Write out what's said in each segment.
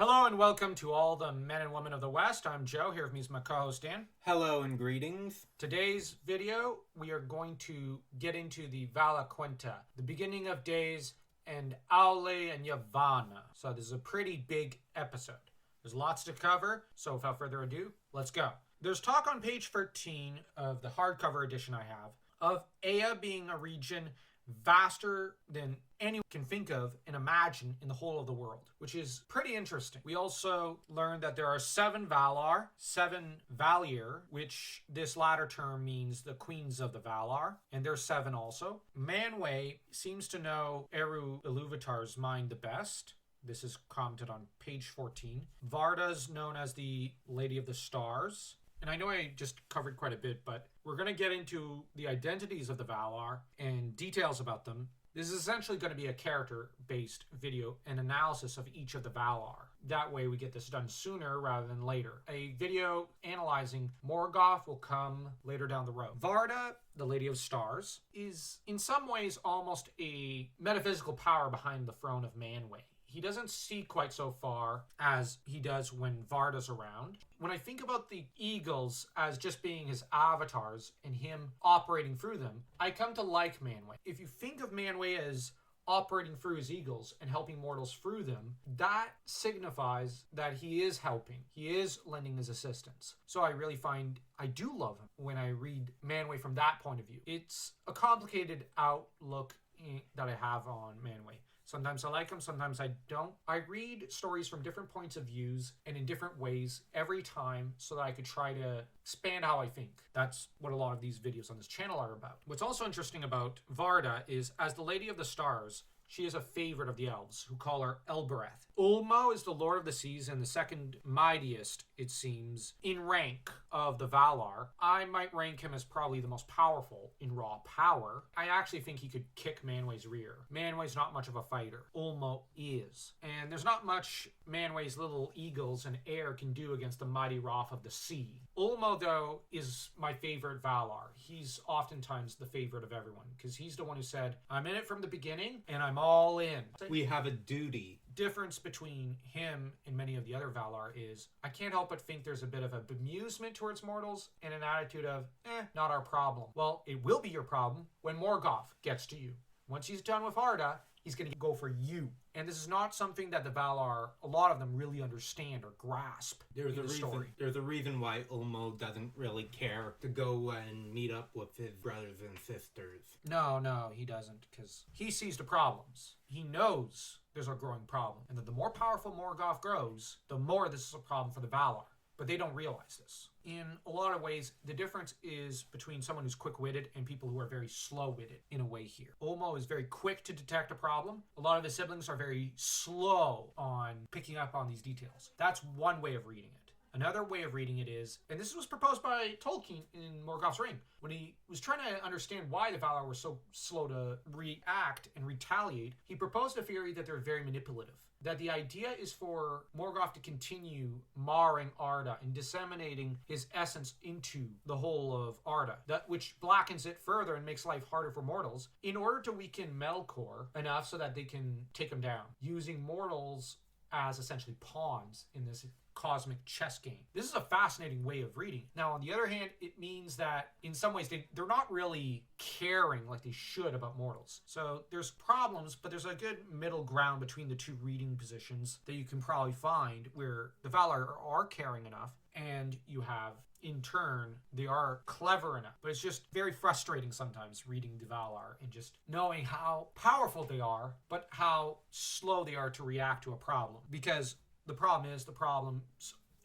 Hello and welcome to all the men and women of the West. I'm Joe, here with me is my co-host Dan. Hello and greetings. Today's video, we are going to get into the Vala Quinta, the beginning of days, and Aule and Yavanna. So this is a pretty big episode. There's lots to cover, so without further ado, let's go. There's talk on page 13 of the hardcover edition I have of Ea being a region vaster than anyone can think of and imagine in the whole of the world, which is pretty interesting. We also learned that there are 7 Valar, 7 Valir, which this latter term means the queens of the Valar, and there's 7 also. Manwë seems to know Eluvitar's mind the best. This is commented on page 14. Varda's known as the Lady of the Stars. And I know I just covered quite a bit, but we're going to get into the identities of the Valar and details about them. This is essentially going to be a character-based video and analysis of each of the Valar. That way we get this done sooner rather than later. A video analyzing Morgoth will come later down the road. Varda, the Lady of Stars, is in some ways almost a metaphysical power behind the throne of Manwë. He doesn't see quite so far as he does when Varda's around. When I think about the eagles as just being his avatars and him operating through them, I come to like Manwë. If you think of Manwë as operating through his eagles and helping mortals through them, that signifies that he is helping. He is lending his assistance. So I really find I do love him when I read Manwë from that point of view. It's a complicated outlook that I have on Manwë. Sometimes I like them, sometimes I don't. I read stories from different points of views and in different ways every time so that I could try to expand how I think. That's what a lot of these videos on this channel are about. What's also interesting about Varda is, as the Lady of the Stars, she is a favorite of the elves, who call her Elbereth. Ulmo is the Lord of the Seas and the second mightiest, it seems, in rank of the Valar. I might rank him as probably the most powerful in raw power. I actually think he could kick Manwë's rear. Manwë's not much of a fighter. Ulmo is. And there's not much Manwë's little eagles and air can do against the mighty Wrath of the sea. Ulmo, though, is my favorite Valar. He's oftentimes the favorite of everyone, because he's the one who said, I'm in it from the beginning, and I'm all in. We have a duty. Difference between him and many of the other Valar is I can't help but think there's a bit of a bemusement towards mortals and an attitude of, not our problem. Well, it will be your problem when Morgoth gets to you. Once he's done with Varda, he's going to go for you. And this is not something that the Valar, a lot of them, really understand or grasp. There's a reason why Ulmo doesn't really care to go and meet up with his brothers and sisters. No, he doesn't, because he sees the problems. He knows there's a growing problem, and that the more powerful Morgoth grows, the more this is a problem for the Valar. But they don't realize this. In a lot of ways, the difference is between someone who's quick-witted and people who are very slow-witted in a way here. Ulmo is very quick to detect a problem. A lot of his siblings are very slow on picking up on these details. That's one way of reading it. Another way of reading it is, and this was proposed by Tolkien in Morgoth's Ring, when he was trying to understand why the Valar were so slow to react and retaliate, he proposed a theory that they're very manipulative. That the idea is for Morgoth to continue marring Arda and disseminating his essence into the whole of Arda, which blackens it further and makes life harder for mortals, in order to weaken Melkor enough so that they can take him down, using mortals as essentially pawns in this cosmic chess game. This is a fascinating way of reading. Now, on the other hand, it means that in some ways they're not really caring like they should about mortals. So there's problems, but there's a good middle ground between the two reading positions that you can probably find where the Valar are caring enough and you have, in turn, they are clever enough. But it's just very frustrating sometimes reading the Valar and just knowing how powerful they are, but how slow they are to react to a problem. Because the problem is the problems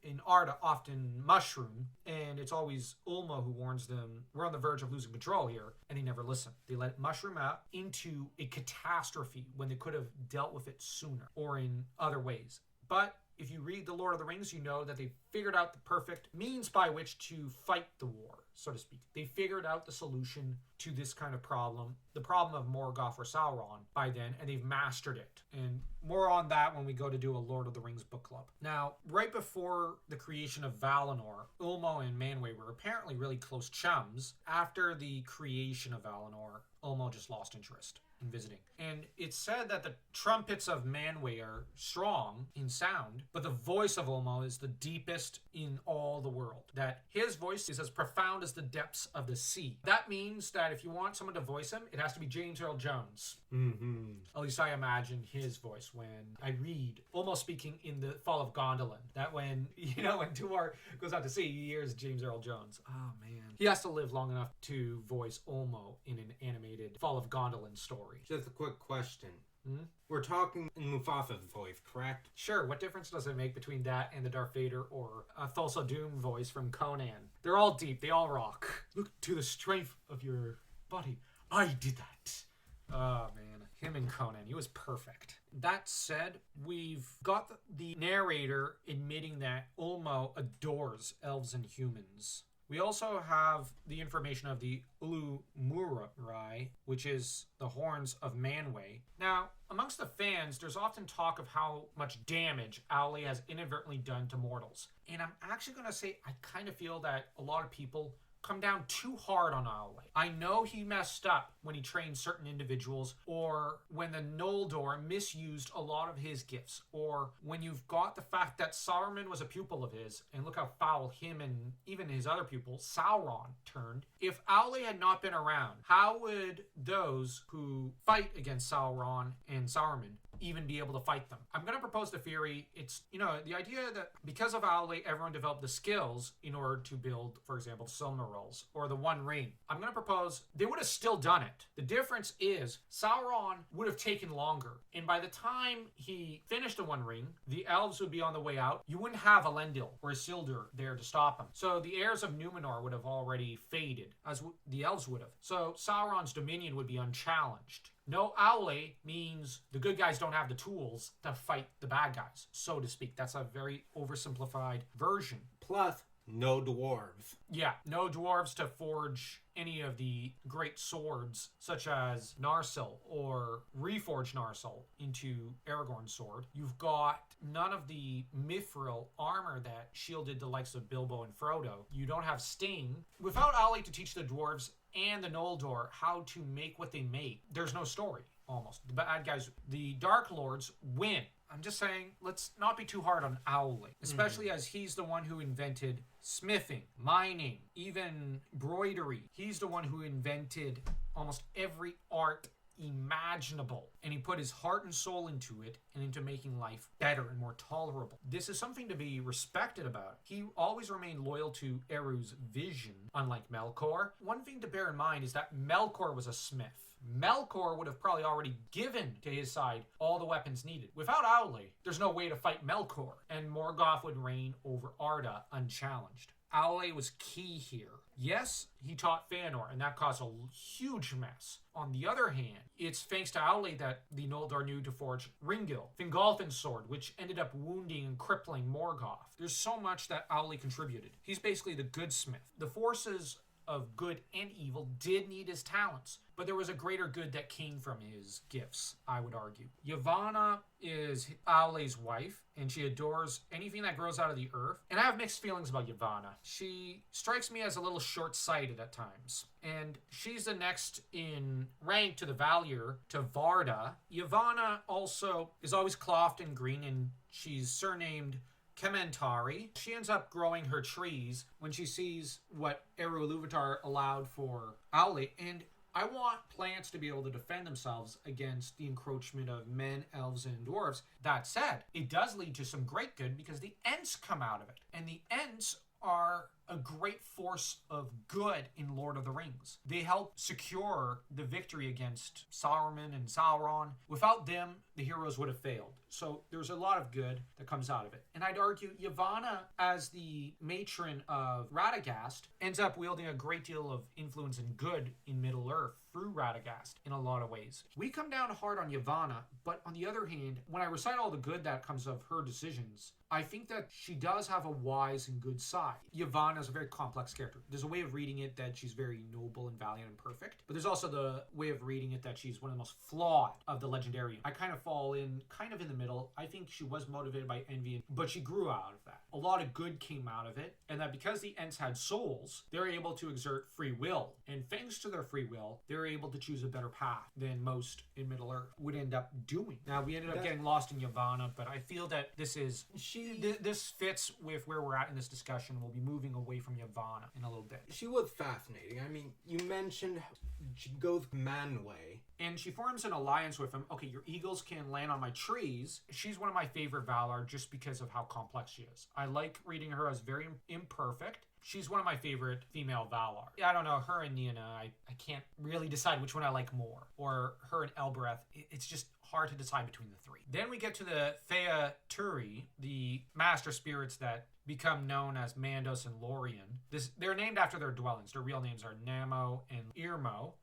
in Arda often mushroom, and it's always Ulmo who warns them, we're on the verge of losing control here, and they never listen. They let it mushroom out into a catastrophe when they could have dealt with it sooner or in other ways. But if you read The Lord of the Rings, you know that they figured out the perfect means by which to fight the war, so to speak. They figured out the solution to this kind of problem, the problem of Morgoth or Sauron by then, and they've mastered it. And more on that when we go to do a Lord of the Rings book club. Now, right before the creation of Valinor, Ulmo and Manwë were apparently really close chums. After the creation of Valinor, Ulmo just lost interest in visiting. And it's said that the trumpets of Manwë are strong in sound, but the voice of Ulmo is the deepest in all the world. That his voice is as profound as the depths of the sea. That means that if you want someone to voice him, it has to be James Earl Jones. Mm-hmm. At least I imagine his voice when I read Ulmo speaking in the Fall of Gondolin. That when Tuar goes out to sea, he hears James Earl Jones. Oh, man. He has to live long enough to voice Ulmo in an animated Fall of Gondolin story. Just a quick question. Hmm? We're talking in Mufasa's voice, correct? Sure, what difference does it make between that and the Darth Vader or Thulsa Doom voice from Conan? They're all deep, they all rock. Look to the strength of your body. I did that. Oh, man. Him and Conan, he was perfect. That said, we've got the narrator admitting that Ulmo adores elves and humans. We also have the information of the Ulumurai, which is the horns of Manwë. Now, amongst the fans, there's often talk of how much damage Owley has inadvertently done to mortals. And I'm actually going to say I kind of feel that a lot of people come down too hard on Owley. I know he messed up when he trained certain individuals, or when the Noldor misused a lot of his gifts, or when you've got the fact that Saruman was a pupil of his, and look how foul him and even his other pupil, Sauron, turned. If Owley had not been around, how would those who fight against Sauron and Saruman even be able to fight them? I'm going to propose the theory. It's, the idea that because of Owley, everyone developed the skills in order to build, for example, Silmarils or the One Ring. I'm going to propose they would have still done it. The difference is Sauron would have taken longer. And by the time he finished the One Ring, the elves would be on the way out. You wouldn't have Elendil or Isildur there to stop him. So the heirs of Numenor would have already faded, as the elves would have. So Sauron's dominion would be unchallenged. No Owley means the good guys don't have the tools to fight the bad guys, so to speak. That's a very oversimplified version. Plus, no dwarves. Yeah, no dwarves to forge any of the great swords, such as Narsil, or reforge Narsil into Aragorn's sword. You've got none of the mithril armor that shielded the likes of Bilbo and Frodo. You don't have Sting. Without Owley to teach the dwarves and the Noldor how to make what they make, there's no story, almost. The bad guys, the Dark Lords, win. I'm just saying, let's not be too hard on Owley, especially as he's the one who invented smithing, mining, even embroidery. He's the one who invented almost every art imaginable, and he put his heart and soul into it and into making life better and more tolerable. This is something to be respected about. He always remained loyal to Eru's vision, unlike Melkor. One thing to bear in mind is that Melkor was a smith. Melkor would have probably already given to his side all the weapons needed. Without Owley, there's no way to fight Melkor, and Morgoth would reign over Arda unchallenged. Owley was key here. Yes, he taught Fëanor, and that caused a huge mess. On the other hand, it's thanks to Owley that the Noldor knew to forge Ringil, Fingolfin's sword, which ended up wounding and crippling Morgoth. There's so much that Owley contributed. He's basically the good smith. The forces of good and evil did need his talents, but there was a greater good that came from his gifts, I would argue. Yavanna is Owley's wife, and she adores anything that grows out of the earth. And I have mixed feelings about Yavanna. She strikes me as a little short-sighted at times, and she's the next in rank to the Valyr, to Varda. Yavanna also is always clothed in green, and she's surnamed Kementari. She ends up growing her trees when she sees what Eluvitar allowed for Owley, and I want plants to be able to defend themselves against the encroachment of men, elves, and dwarves. That said, it does lead to some great good because the Ents come out of it, and the Ents are a great force of good in Lord of the Rings. They help secure the victory against Saruman and Sauron. Without them, the heroes would have failed. So there's a lot of good that comes out of it. And I'd argue Yavanna, as the matron of Radagast, ends up wielding a great deal of influence and good in Middle-earth through Radagast in a lot of ways. We come down hard on Yavanna, but on the other hand, when I recite all the good that comes of her decisions, I think that she does have a wise and good side. Yavanna is a very complex character. There's a way of reading it that she's very noble and valiant and perfect, but there's also the way of reading it that she's one of the most flawed of the Legendarium. I kind of fall in the middle. I think she was motivated by envy, but she grew out of that. A lot of good came out of it, and that because the Ents had souls, they're able to exert free will, and thanks to their free will, they're were able to choose a better path than most in Middle-earth would end up doing. Now, we ended up getting lost in Yavanna, but I feel that this fits with where we're at in this discussion. We'll be moving away from Yavanna in a little bit. She was fascinating. I mean, you mentioned she goes Manway. And she forms an alliance with him. Okay, your eagles can land on my trees. She's one of my favorite Valar just because of how complex she is. I like reading her as very imperfect. She's one of my favorite female Valar. I don't know, her and Nienna, I can't really decide which one I like more. Or her and Elbereth, it's just hard to decide between the three. Then we get to the Thea Turi, the master spirits that become known as Mandos and Lorien. They're named after their dwellings. Their real names are Namo and Irmo.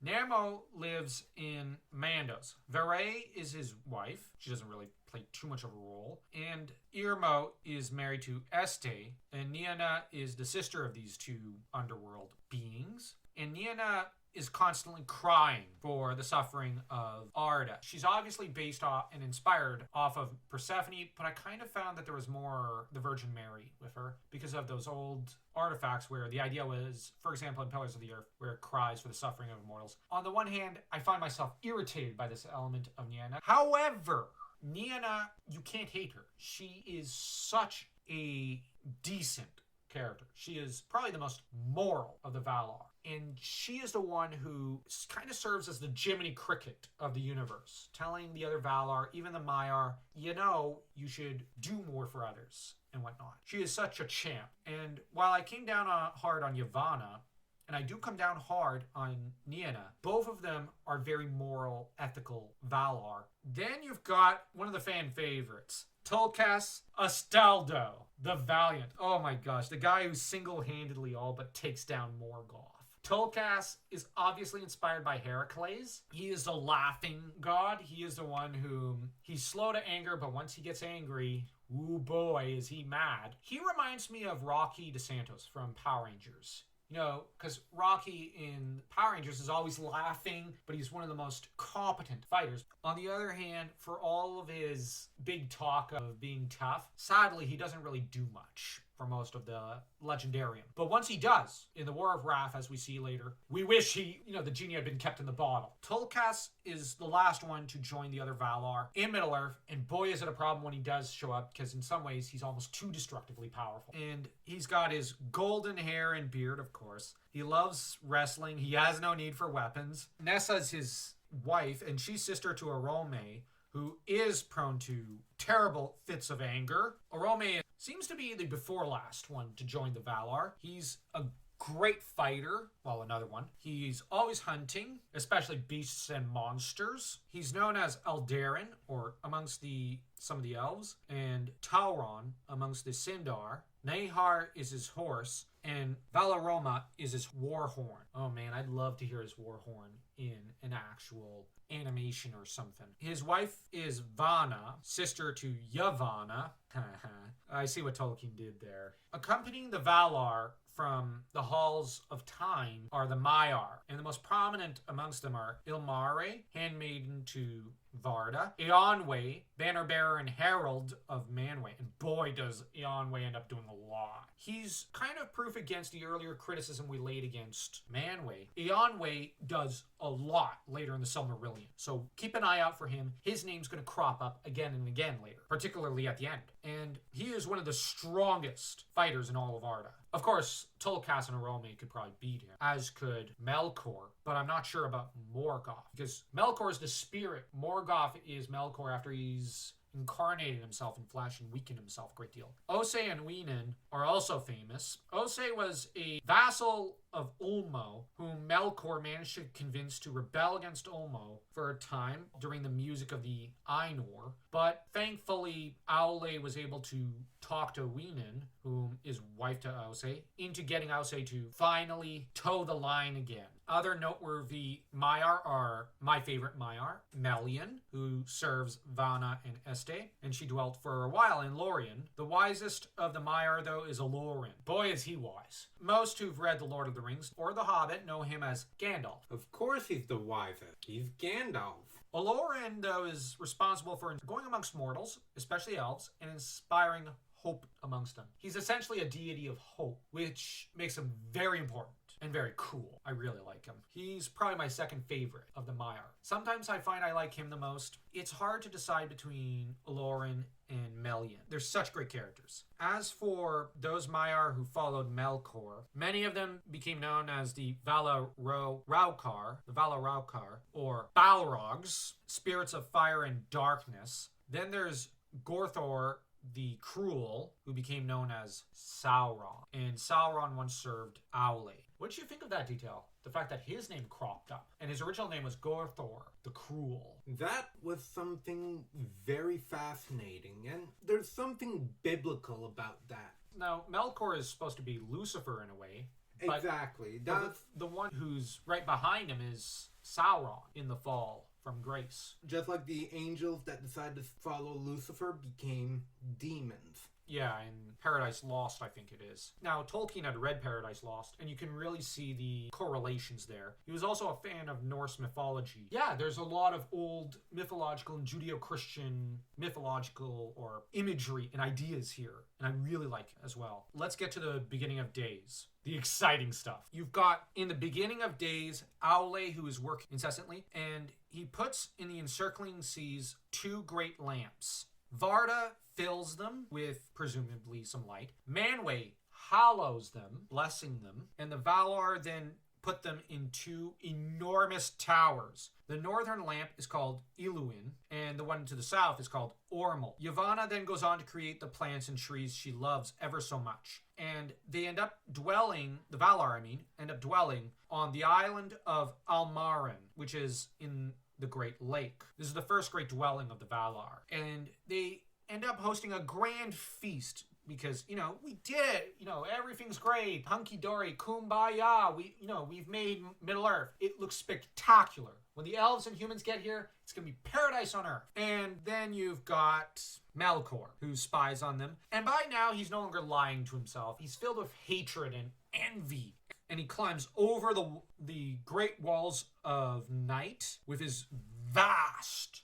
Namo lives in Mandos. Vere is his wife. She doesn't really play too much of a role. And Irmo is married to Este. And Nienna is the sister of these two underworld beings. And Nienna is constantly crying for the suffering of Arda. She's obviously based off and inspired off of Persephone, but I kind of found that there was more the Virgin Mary with her because of those old artifacts where the idea was, for example, in Pillars of the Earth, where it cries for the suffering of immortals. On the one hand, I find myself irritated by this element of Nienna. However, Nienna, you can't hate her. She is such a decent character. She is probably the most moral of the Valar. And she is the one who kind of serves as the Jiminy Cricket of the universe, telling the other Valar, even the Maiar, you should do more for others and whatnot. She is such a champ. And while I came down hard on Yavanna, and I do come down hard on Nienna, both of them are very moral, ethical Valar. Then you've got one of the fan favorites, Tolkas Astaldo, the Valiant. Oh my gosh, the guy who single-handedly all but takes down Morgoth. Tolkas is obviously inspired by Heracles. He is the laughing god. He is the one whom he's slow to anger, but once he gets angry, ooh boy, is he mad. He reminds me of Rocky DeSantos from Power Rangers. Because Rocky in Power Rangers is always laughing, but he's one of the most competent fighters. On the other hand, for all of his big talk of being tough, sadly, he doesn't really do much for most of the Legendarium. But once he does, in the War of Wrath, as we see later, we wish the genie had been kept in the bottle. Tolkas is the last one to join the other Valar in Middle-earth, and boy is it a problem when he does show up, because in some ways he's almost too destructively powerful. And he's got his golden hair and beard, of course. He loves wrestling. He has no need for weapons. Nessa's his wife, and she's sister to Arome, who is prone to terrible fits of anger. Arome seems to be the before last one to join the Valar. He's a great fighter. Well, another one. He's always hunting, especially beasts and monsters. He's known as Eldarin, or amongst some of the elves, and Tauron amongst the Sindar. Nahar is his horse, and Valaroma is his war horn. Oh man, I'd love to hear his war horn in an actual animation or something. His wife is Vanna, sister to Yavanna. I see what Tolkien did there. Accompanying the Valar from the halls of time are the Maiar, and the most prominent amongst them are Ilmare, handmaiden to Varda, Eonwe, banner bearer and herald of Manwë, and boy does Eonwe end up doing a lot. He's kind of proof against the earlier criticism we laid against Manwë. Eonwe does a lot later in the Silmarillion, so keep an eye out for him. His name's going to crop up again and again later, particularly at the end, and he is one of the strongest fighters in all of Arda. Of course, Tolkas and Arome could probably beat him, as could Melkor, but I'm not sure about Morgoth, because Melkor is the spirit. Morgoth is Melkor after he's incarnated himself in flesh and weakened himself a great deal. Osei and Uinen are also famous. Osei was a vassal of Ulmo, whom Melkor managed to convince to rebel against Ulmo for a time during the music of the Ainur. But thankfully, Aule was able to talk to Uinen, whom is wife to Osei, into getting Osei to finally toe the line again. Other noteworthy Maiar are my favorite Maiar, Melian, who serves Vanna and Este, and she dwelt for a while in Lorien. The wisest of the Maiar, though, is Alorin. Boy, is he wise. Most who've read The Lord of the Rings or The Hobbit know him as Gandalf. Of course he's the wisest. He's Gandalf. Alorin, though, is responsible for going amongst mortals, especially elves, and inspiring hope amongst them. He's essentially a deity of hope, which makes him very important and very cool. I really like him. He's probably my second favorite of the Maiar. Sometimes I find I like him the most. It's hard to decide between Lorien and Melian. They're such great characters. As for those Maiar who followed Melkor, many of them became known as the Raukar, or Balrogs, spirits of fire and darkness. Then there's Gorthor the Cruel, who became known as Sauron. And Sauron once served Aule. What did you think of that detail? The fact that his name cropped up, and his original name was Gorthor the Cruel. That was something very fascinating, and there's something biblical about that. Now, Melkor is supposed to be Lucifer in a way. Exactly. That's the one who's right behind him is Sauron in the fall from grace. Just like the angels that decided to follow Lucifer became demons. Yeah, in Paradise Lost, I think it is. Now, Tolkien had read Paradise Lost, and you can really see the correlations there. He was also a fan of Norse mythology. Yeah, there's a lot of old mythological and Judeo-Christian mythological or imagery and ideas here, and I really like it as well. Let's get to the beginning of days. The exciting stuff. You've got, in the beginning of days, Aule, who is working incessantly, and he puts in the encircling seas 2 great lamps. Varda fills them with presumably some light. Manwë hallows them, blessing them, and the Valar then put them in 2 enormous towers. The northern lamp is called Iluin, and the one to the south is called Ormel. Yavanna then goes on to create the plants and trees she loves ever so much. And they end up dwelling, the Valar, end up dwelling on the island of Almarin, which is in the Great Lake. This is the first great dwelling of the Valar. And they end up hosting a grand feast because, we did it. Everything's great. Hunky-dory, kumbaya. We've made Middle-earth. It looks spectacular. When the elves and humans get here, it's going to be paradise on Earth. And then you've got Melkor, who spies on them. And by now, he's no longer lying to himself. He's filled with hatred and envy. And he climbs over the great walls of night with his vast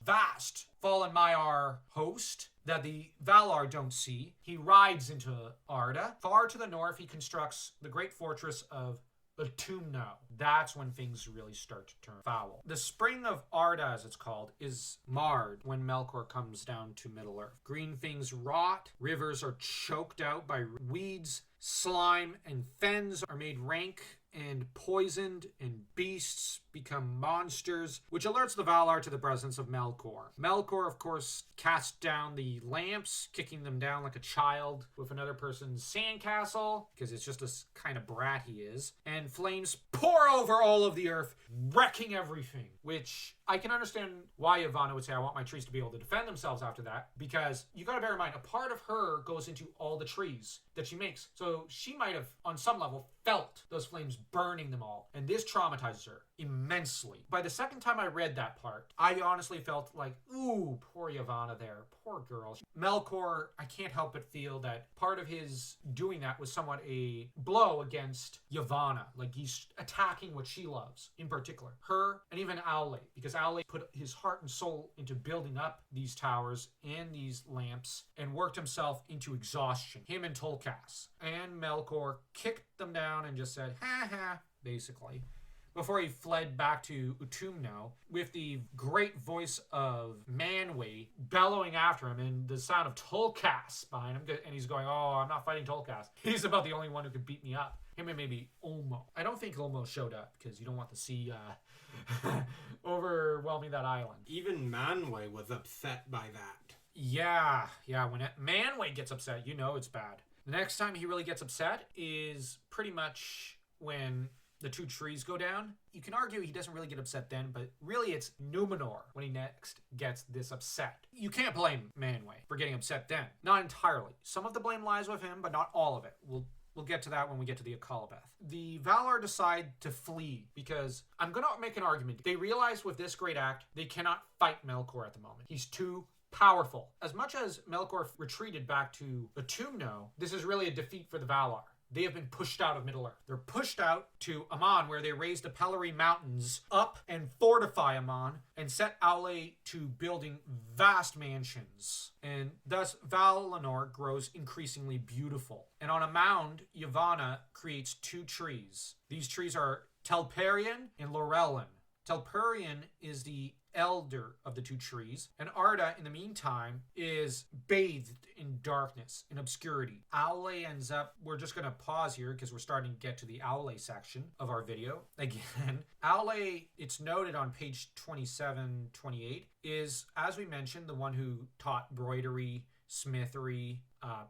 fallen Maiar host that the Valar don't see. He rides into Arda. Far to the north, he constructs the great fortress of Utumno. That's when things really start to turn foul. The spring of Arda, as it's called, is marred when Melkor comes down to Middle-earth. Green things rot, rivers are choked out by weeds, slime and fens are made rank and poisoned, and beasts become monsters, which alerts the Valar to the presence of Melkor. Melkor, of course, casts down the lamps, kicking them down like a child with another person's sandcastle, because it's just a kind of brat he is, and flames pour over all of the earth, wrecking everything, which I can understand why Yavanna would say, I want my trees to be able to defend themselves after that, because you gotta bear in mind, a part of her goes into all the trees that she makes. So she might have, on some level, felt those flames burning them all, and this traumatizes her immensely. By the second time I read that part, I honestly felt like, ooh, poor Yavanna there, poor girl. Melkor, I can't help but feel that part of his doing that was somewhat a blow against Yavanna. Like, he's attacking what she loves, in particular. Her, and even Aule, because Aule put his heart and soul into building up these towers and these lamps, and worked himself into exhaustion. Him and Tolkas. And Melkor kicked them down and just said, ha ha, basically, before he fled back to Utumno with the great voice of Manwë bellowing after him and the sound of Tolkas behind him. And he's going, oh, I'm not fighting Tolkas. He's about the only one who could beat me up. Him and maybe Ulmo. I don't think Ulmo showed up because you don't want the sea overwhelming that island. Even Manwë was upset by that. Yeah, when Manwë gets upset, it's bad. The next time he really gets upset is pretty much when the 2 trees go down. You can argue he doesn't really get upset then, but really it's Numenor when he next gets this upset. You can't blame Manwë for getting upset then. Not entirely. Some of the blame lies with him, but not all of it. We'll get to that when we get to the Akalabeth. The Valar decide to flee because I'm going to make an argument. They realize with this great act, they cannot fight Melkor at the moment. He's too powerful. As much as Melkor retreated back to Utumno, this is really a defeat for the Valar. they have been pushed out of Middle-earth. They're pushed out to Aman, where they raise the Pelori Mountains up and fortify Aman and set Aule to building vast mansions. And thus Valinor grows increasingly beautiful. And on a mound, Yavanna creates 2 trees. These trees are Telperion and Laurelin. Telperion is the elder of the 2 trees, and Arda, in the meantime, is bathed in darkness, in obscurity. Aule ends up, we're just going to pause here because we're starting to get to the Aule section of our video. Again, Aule, it's noted on page 27, 28, is, as we mentioned, the one who taught broidery, smithery,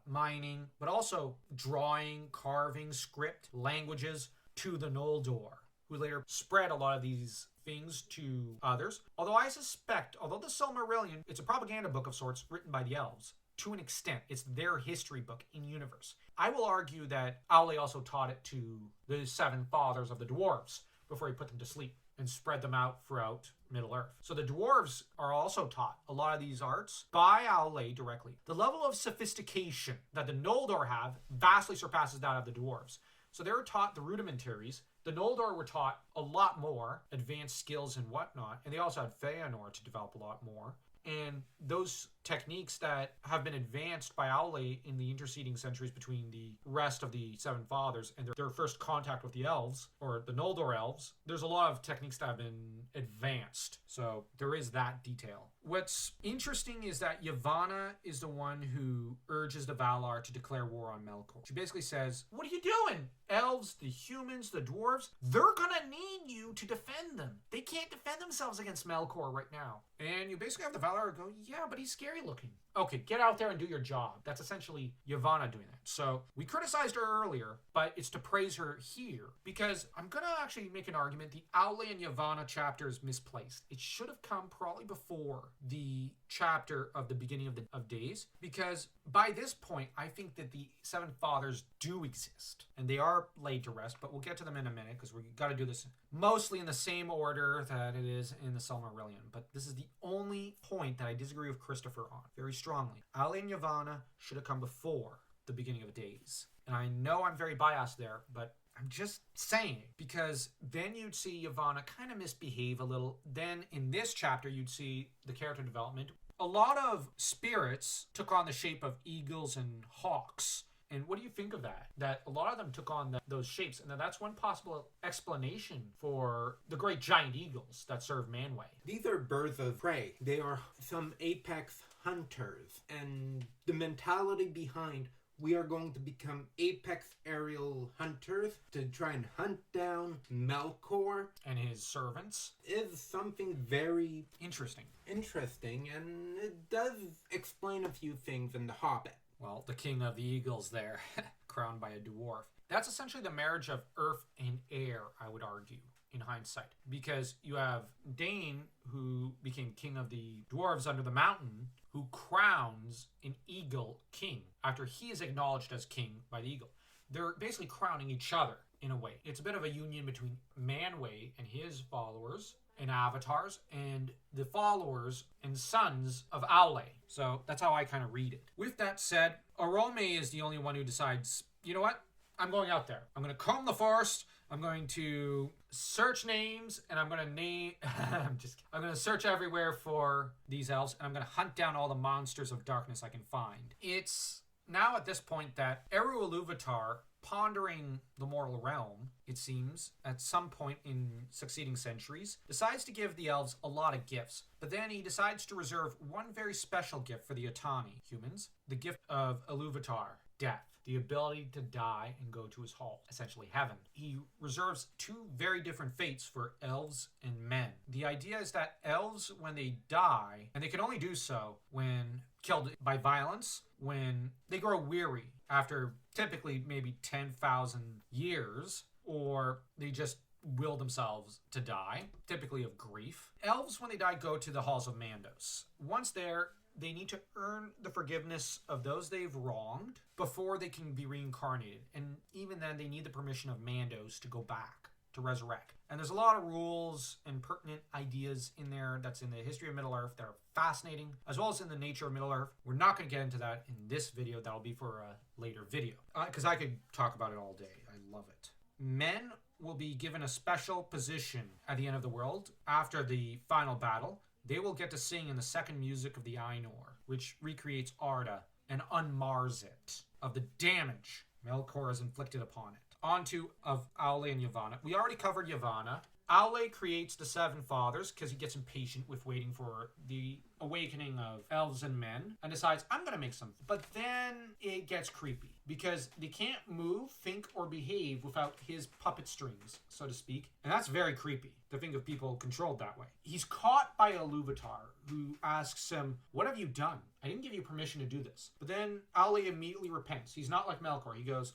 mining, but also drawing, carving, script, languages to the Noldor, who later spread a lot of these things to others. Although I suspect, although the Silmarillion, it's a propaganda book of sorts written by the elves, to an extent. It's their history book in universe. I will argue that Aule also taught it to the 7 fathers of the dwarves before he put them to sleep and spread them out throughout Middle-earth. So the dwarves are also taught a lot of these arts by Aule directly. The level of sophistication that the Noldor have vastly surpasses that of the dwarves. So they were taught the rudimentaries. The Noldor were taught a lot more advanced skills and whatnot, and they also had Feanor to develop a lot more. And those techniques that have been advanced by Aule in the interceding centuries between the rest of the 7 fathers and their first contact with the elves, or the Noldor elves, there's a lot of techniques that have been advanced. So there is that detail. What's interesting is that Yavanna is the one who urges the Valar to declare war on Melkor. She basically says, what are you doing? Elves, the humans, the dwarves, they're gonna need you to defend them. They can't defend themselves against Melkor right now. And you basically have the Valar go, yeah, but he's scary looking. Okay, get out there and do your job. That's essentially Yavanna doing that. So we criticized her earlier, but it's to praise her here because I'm going to actually make an argument. The Aule and Yavanna chapter is misplaced. It should have come probably before the chapter of the beginning of days, because by this point, I think that the 7 fathers do exist and they are laid to rest, but we'll get to them in a minute because we've got to do this mostly in the same order that it is in the Silmarillion. But this is the only point that I disagree with Christopher on very strongly. Aule and Yavanna should have come before the beginning of days. And I know I'm very biased there, but I'm just saying it because then you'd see Yavanna kind of misbehave a little. Then in this chapter, you'd see the character development. A lot of spirits took on the shape of eagles and hawks. And what do you think of that? That a lot of them took on those shapes. And that's one possible explanation for the great giant eagles that serve Manwë. These are birds of prey. They are some apex hunters. And the mentality behind, we are going to become apex aerial hunters to try and hunt down Melkor and his servants, is something very interesting. And it does explain a few things in The Hobbit. Well, the king of the eagles there, crowned by a dwarf. That's essentially the marriage of earth and air, I would argue, in hindsight. Because you have Dane, who became king of the dwarves under the mountain, who crowns an eagle king after he is acknowledged as king by the eagle. They're basically crowning each other in a way. It's a bit of a union between Manwë and his followers and avatars and the followers and sons of Aule. So that's how I kind of read it. With that said, Arome is the only one who decides, you know what? I'm going out there. I'm going to comb the forest. I'm going to search names and I'm going to name... I'm going to search everywhere for these elves and I'm going to hunt down all the monsters of darkness I can find. It's now at this point that Eru Eluvitar, pondering the mortal realm, it seems, at some point in succeeding centuries, decides to give the elves a lot of gifts. But then he decides to reserve one very special gift for the Atani humans, the gift of Eluvitar, death. The ability to die and go to his hall, essentially heaven. He reserves 2 very different fates for elves and men. The idea is that elves, when they die, and they can only do so when killed by violence, when they grow weary after typically maybe 10,000 years, or they just will themselves to die, typically of grief. Elves, when they die, go to the halls of Mandos. Once there, they need to earn the forgiveness of those they've wronged before they can be reincarnated. And even then, they need the permission of Mandos to go back to resurrect. And there's a lot of rules and pertinent ideas in there that's in the history of Middle-earth that are fascinating, as well as in the nature of Middle-earth. We're not going to get into that in this video. That'll be for a later video, because I could talk about it all day. I love it. Men will be given a special position at the end of the world. After the final battle, they will get to sing in the second music of the Ainur, which recreates Arda and unmars it of the damage Melkor has inflicted upon it. On to of Aule and Yavanna. We already covered Yavanna. Aule creates the seven fathers because he gets impatient with waiting for the awakening of elves and men and decides, I'm going to make something. But then it gets creepy because they can't move, think, or behave without his puppet strings, so to speak. And that's very creepy to think of people controlled that way. He's caught by Eluvitar, who asks him, what have you done? I didn't give you permission to do this. But then Aule immediately repents. He's not like Melkor. He goes,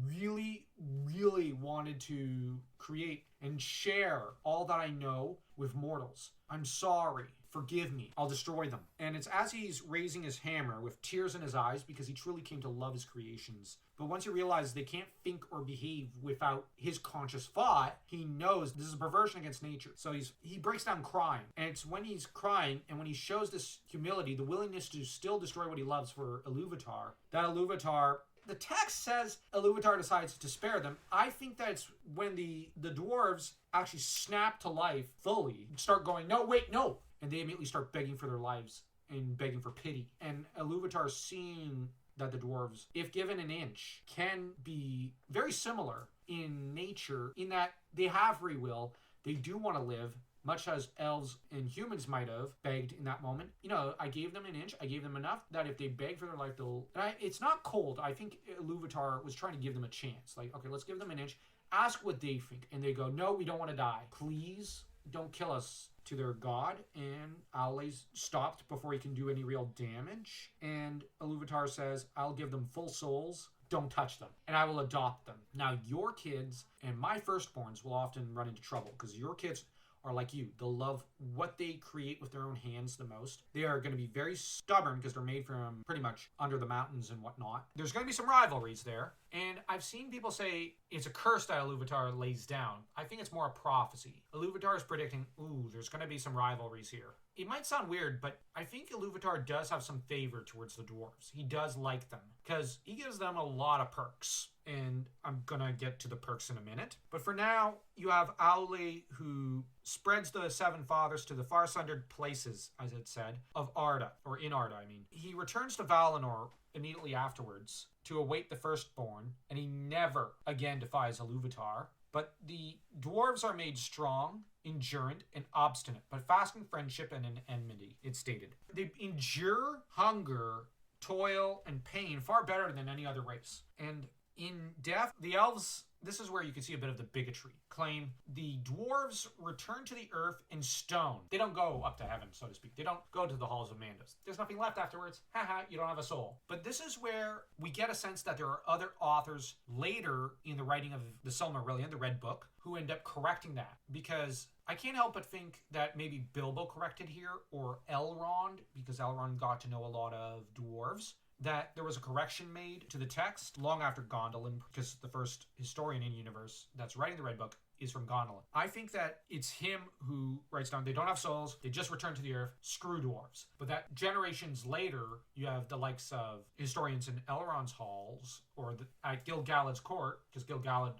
really wanted to create and share all that I know with mortals. I'm sorry. Forgive me. I'll destroy them. And it's as he's raising his hammer with tears in his eyes because he truly came to love his creations. But once he realizes they can't think or behave without his conscious thought, he knows this is a perversion against nature. So he breaks down crying. And it's when he's crying and when he shows this humility, the willingness to still destroy what he loves for Eluvitar, that Eluvitar... The text says Eluvitar decides to spare them. I think that it's when the dwarves actually snap to life fully, start going, no, wait, no. And they immediately start begging for their lives and begging for pity. And Eluvitar seeing that the dwarves, if given an inch, can be very similar in nature in that they have free will. They do want to live, much as elves and humans might have begged in that moment. You know, I gave them an inch. I gave them enough that if they beg for their life, they'll... And it's not cold. I think Eluvitar was trying to give them a chance. Like, okay, let's give them an inch. Ask what they think. And they go, no, we don't want to die. Please don't kill us, to their god. And Aule's stopped before he can do any real damage. And Eluvitar says, I'll give them full souls. Don't touch them, and I will adopt them. Now, your kids and my firstborns will often run into trouble because your kids are like you. They'll love what they create with their own hands the most. They are going to be very stubborn because they're made from pretty much under the mountains and whatnot. There's going to be some rivalries there. And I've seen people say it's a curse that Eluvitar lays down. I think it's more a prophecy. Eluvitar is predicting, there's going to be some rivalries here. It might sound weird, but I think Eluvitar does have some favor towards the dwarves. He does like them because he gives them a lot of perks. And I'm going to get to the perks in a minute. But for now, you have Aule, who spreads the seven fathers to the far-sundered places, as it said, of Arda, or in Arda, I mean. He returns to Valinor immediately afterwards to await the firstborn, and he never again defies Eluvitar. But the dwarves are made strong, endurant, and obstinate, but fast in friendship and in enmity, it's stated. They endure hunger, toil, and pain far better than any other race. And in death, the elves, this is where you can see a bit of the bigotry, claim the dwarves return to the earth in stone. They don't go up to heaven, so to speak. They don't go to the halls of Mandos. There's nothing left afterwards. Haha, you don't have a soul. But this is where we get a sense that there are other authors later in the writing of the Silmarillion, the Red Book, who end up correcting that. Because I can't help but think that maybe Bilbo corrected here, or Elrond, because Elrond got to know a lot of dwarves, that there was a correction made to the text long after Gondolin, because the first historian in universe that's writing the Red Book is from Gondolin. I think that it's him who writes down, they don't have souls, they just return to the earth, screw dwarves. But that generations later, you have the likes of historians in Elrond's halls, or at Gil-galad's court, because Gil-galad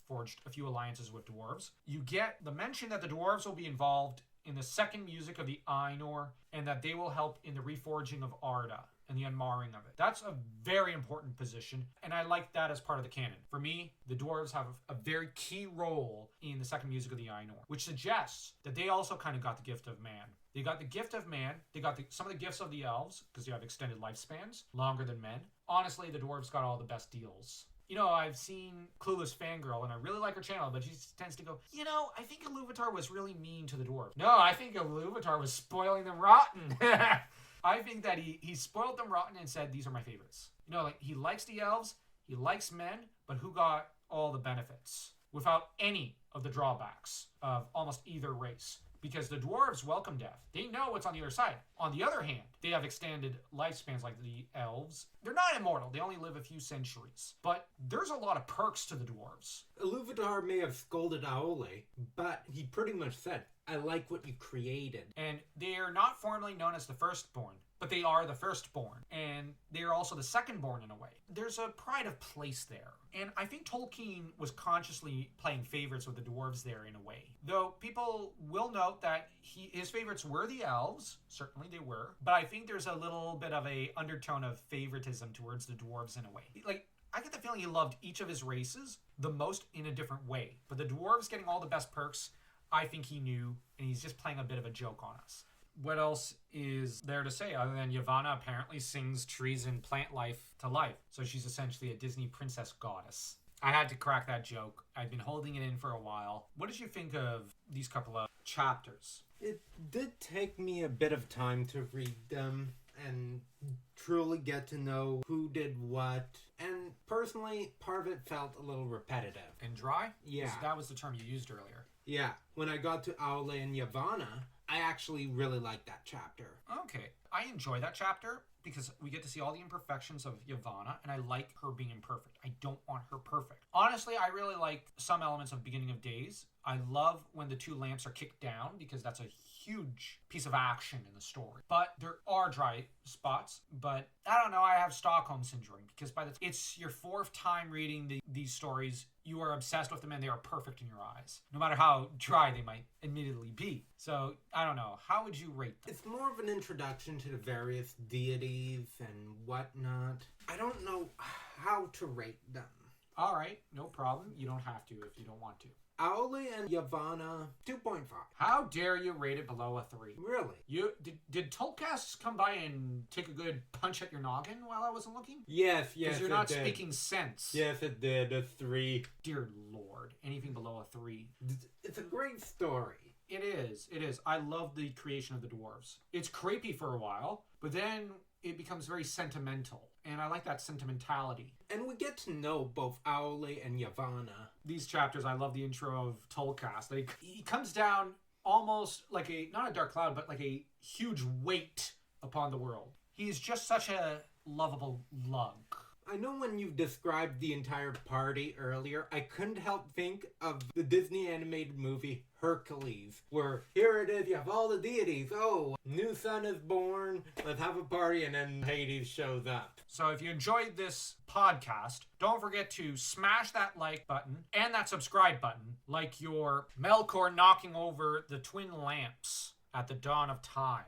forged a few alliances with dwarves. You get the mention that the dwarves will be involved in the second music of the Ainur, and that they will help in the reforging of Arda and the unmarring of it. That's a very important position, and I like that as part of the canon. For me, the dwarves have a very key role in the second music of the Ainur, which suggests that they also kind of got the gift of man. They got the gift of man, they got some of the gifts of the elves, because you have extended lifespans, longer than men. Honestly, the dwarves got all the best deals. You know, I've seen Clueless Fangirl, and I really like her channel, but she tends to go, I think Eluvitar was really mean to the dwarves. No, I think Eluvitar was spoiling them rotten. I think that he spoiled them rotten and said, these are my favorites. He likes the elves, he likes men, but who got all the benefits without any of the drawbacks of almost either race? because the dwarves welcome death. They know what's on the other side. On the other hand, they have extended lifespans like the elves. They're not immortal. They only live a few centuries. But there's a lot of perks to the dwarves. Eluvitar may have scolded Aole, but he pretty much said, I like what you created. And they are not formally known as the firstborn, but they are the firstborn. And they are also the secondborn in a way. There's a pride of place there. And I think Tolkien was consciously playing favorites with the dwarves there in a way. Though people will note that his favorites were the elves. Certainly they were. But I think there's a little bit of a undertone of favoritism towards the dwarves in a way. Like, I get the feeling he loved each of his races the most in a different way. But the dwarves getting all the best perks, I think he knew, and he's just playing a bit of a joke on us. What else is there to say other than Yavanna apparently sings trees and plant life to life? So she's essentially a Disney princess goddess. I had to crack that joke. I've been holding it in for a while. What did you think of these couple of chapters? It did take me a bit of time to read them and truly get to know who did what. And personally, part of it felt a little repetitive. And dry? Yeah. That was the term you used earlier. Yeah. When I got to Aole and Yavanna, I actually really liked that chapter. Okay. I enjoy that chapter because we get to see all the imperfections of Yavanna, and I like her being imperfect. I don't want her perfect. Honestly, I really like some elements of Beginning of Days. I love when the two lamps are kicked down because that's a huge piece of action in the story. But there are dry spots. But I don't know, I have Stockholm Syndrome because it's your fourth time reading these stories, you are obsessed with them and they are perfect in your eyes, no matter how dry they might admittedly be. So, I don't know. How would you rate them? It's more of an introduction to the various deities and whatnot. I don't know how to rate them. All right, no problem. You don't have to if you don't want to. Aole and Yavanna, 2.5. How dare you rate it below a 3? Really? Did Tolkcasts come by and take a good punch at your noggin while I wasn't looking? Yes, Because you're not speaking sense. Yes, it did. A 3. Dear Lord, anything below a 3. It's a great story. It is. I love the creation of the dwarves. It's creepy for a while, but then it becomes very sentimental. And I like that sentimentality. And we get to know both Aole and Yavanna. These chapters, I love the intro of Tolkcast. Like, he comes down almost like not a dark cloud, but like a huge weight upon the world. He's just such a lovable lug. I know when you described the entire party earlier, I couldn't help think of the Disney animated movie Hercules, where here it is, you have all the deities. Oh, new son is born, let's have a party, and then Hades shows up. So if you enjoyed this podcast, don't forget to smash that like button and that subscribe button, like your Melkor knocking over the twin lamps at the dawn of time.